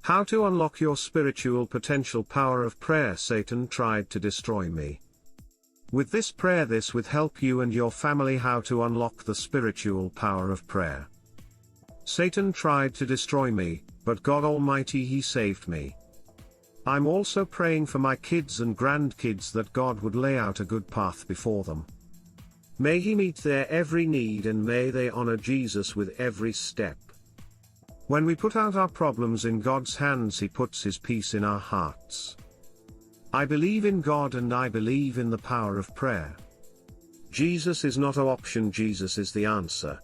How to unlock your spiritual potential power of prayer. Satan tried to destroy me. With this prayer, this will help you and your family. How to unlock the spiritual power of prayer. Satan tried to destroy me, but God Almighty, He saved me. I'm also praying for my kids and grandkids that God would lay out a good path before them. May He meet their every need and may they honor Jesus with every step. When we put out our problems in God's hands, He puts His peace in our hearts. I believe in God and I believe in the power of prayer. Jesus is not an option, Jesus is the answer.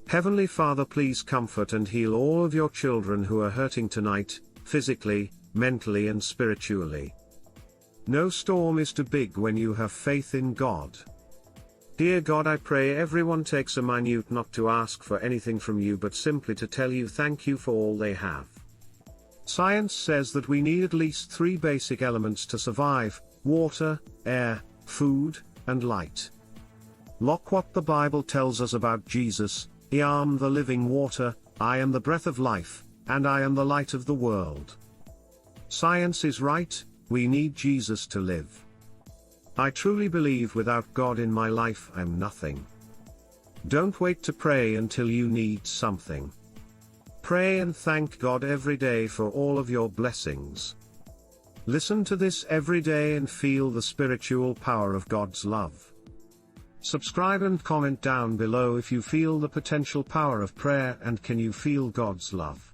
Heavenly Father, please comfort and heal all of your children who are hurting tonight, physically, mentally and spiritually. No storm is too big when you have faith in God. Dear God, I pray everyone takes a minute not to ask for anything from you but simply to tell you thank you for all they have. Science says that we need at least 3 basic elements to survive: water, air, food, and light. Look what the Bible tells us about Jesus. I am the living water, I am the breath of life, and I am the light of the world. Science is right, we need Jesus to live. I truly believe without God in my life I'm nothing. Don't wait to pray until you need something. Pray and thank God every day for all of your blessings. Listen to this every day and feel the spiritual power of God's love. Subscribe and comment down below if you feel the potential power of prayer and can you feel God's love.